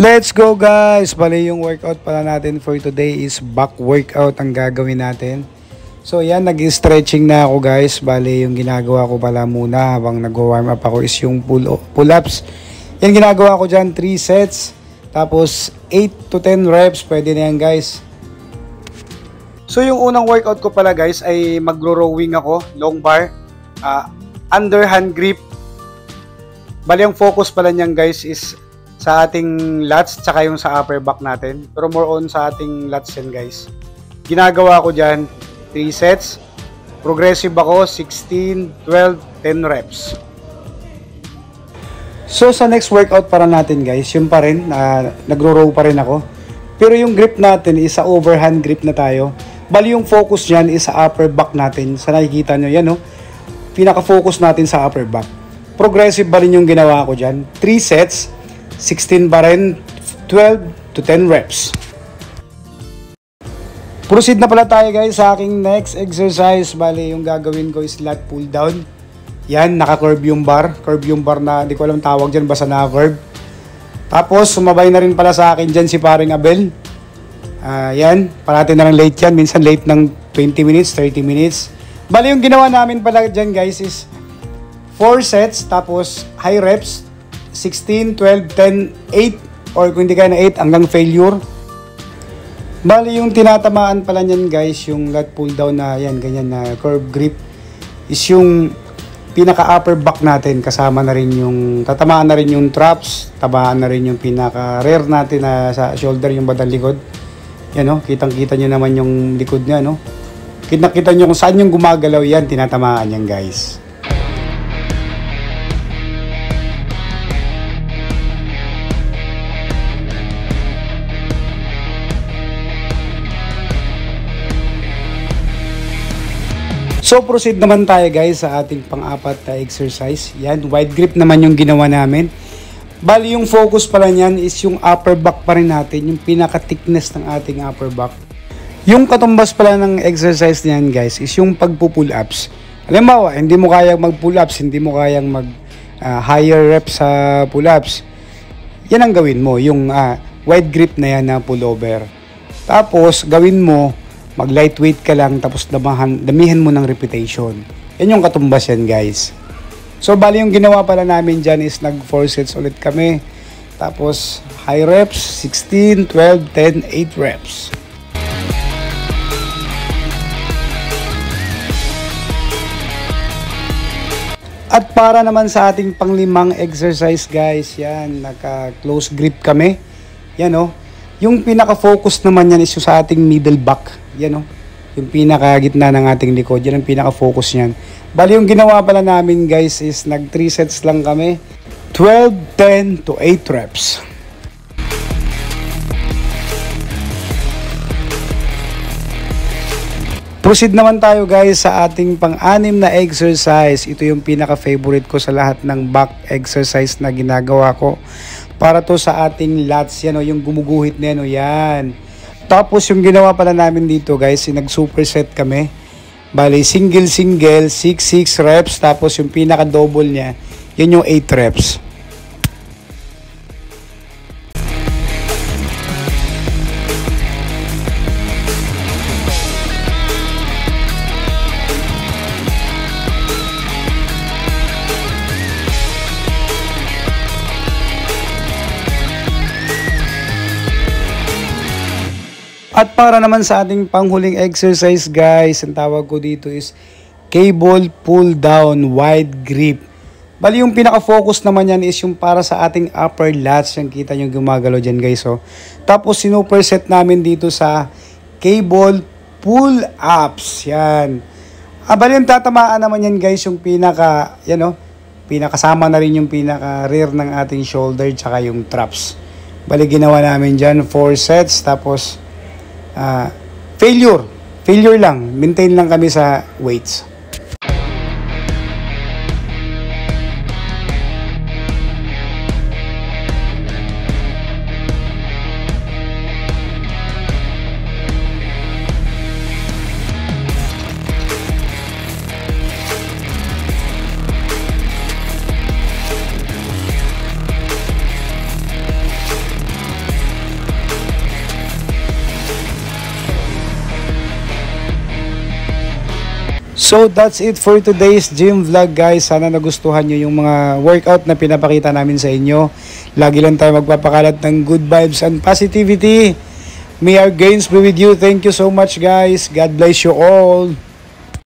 Let's go guys! Bali yung workout pala natin for today is back workout ang gagawin natin. So yan, nag-stretching na ako guys. Bali yung ginagawa ko pala muna habang nag-warm up ako is yung pull-ups. Yan ginagawa ko dyan, 3 sets. Tapos 8 to 10 reps, pwede na yan guys. So yung unang workout ko pala guys ay magro-rowing ako, long bar, underhand grip. Bali ang focus pala niyan guys is sa ating lats tsaka yung sa upper back natin, pero more on sa ating lats yan guys. Ginagawa ko dyan 3 sets, progressive ako, 16, 12, 10 reps. So sa next workout para natin guys, yun pa rin, nagro-row pa rin ako, pero yung grip natin is sa overhand grip na tayo. Bali yung focus dyan is sa upper back natin. Sa nakikita nyo yan, no? Pinaka-focus natin sa upper back. Progressive ba rin yung ginawa ko dyan, 3 sets, 16 pa rin, 12 to 10 reps. Proceed na pala tayo guys sa aking next exercise. Bali yung gagawin ko is lat pull down. Yan, naka-curve yung bar. Curve yung bar na, di ko alam tawag dyan, basta naka-curve. Tapos sumabay na rin pala sa akin dyan si paring Abel. Yan, parating na lang late yan. Minsan late ng 20 minutes, 30 minutes. Bali yung ginawa namin pala dyan guys is 4 sets, tapos high reps, 16, 12, 10, 8, or kung hindi kaya na 8 hanggang failure. Bali yung tinatamaan pala niyan guys, yung lat pull down na yan, ganyan na curve grip, is yung pinaka upper back natin, kasama na rin yung, tatamaan na rin yung traps, tamaan na rin yung pinaka rear natin na sa shoulder, yung badang likod. Yan o, kitang kita nyo naman yung likod niya, no? Kita nyo kung saan yung gumagalaw yan, tinatamaan yan guys. So proceed naman tayo guys sa ating pang-apat na exercise. Yan, wide grip naman yung ginawa namin. Bali yung focus pala niyan is yung upper back pa rin natin, yung pinaka-thickness ng ating upper back. Yung katumbas pala ng exercise niyan guys is yung pagpo-pull ups. Halimbawa, hindi mo kayang mag-pull ups, hindi mo kayang mag higher reps sa pull ups. Yan ang gawin mo, yung wide grip na yan na pullover. Tapos gawin mo, mag lightweight ka lang, tapos damihan mo ng repetition. Yan yung katumbas yan guys. So bali yung ginawa pala namin dyan is nag 4 sets ulit kami. Tapos high reps, 16, 12, 10, 8 reps. At para naman sa ating panglimang exercise guys, yan, naka close grip kami. Yan o. Yung pinaka-focus naman yan is yung sa ating middle back. Yan o. Yung pinaka-gitna ng ating likod. Yan ang pinaka-focus niyan. Bali yung ginawa pala namin guys is nag 3 sets lang kami. 12, 10 to 8 reps. Proceed naman tayo guys sa ating pang-anim na exercise. Ito yung pinaka-favorite ko sa lahat ng back exercise na ginagawa ko. Para to sa ating lats, yan o, yung gumuguhit na yan o, yan. Tapos yung ginawa pala namin dito guys, nag-superset kami. Bali, single, 6 reps. Tapos yung pinaka-double niya, yan yung 8 reps. At para naman sa ating panghuling exercise guys, ang tawag ko dito is cable pull down wide grip. Bali yung pinaka-focus naman yan is yung para sa ating upper lats. Yung kita nyo gumagalaw dyan guys. Oh. Tapos sinuperset namin dito sa cable pull ups. Yan. Bali yung tatamaan naman yan guys yung pinaka, yan oh, pinakasama na rin yung pinaka rear ng ating shoulder tsaka yung traps. Bali ginawa namin dyan 4 sets tapos failure lang, maintain lang kami sa weights. So that's it for today's gym vlog guys. Sana nagustuhan nyo yung mga workout na pinapakita namin sa inyo. Lagi lang tayo magpapakalat ng good vibes and positivity. May our gains be with you. Thank you so much guys. God bless you all.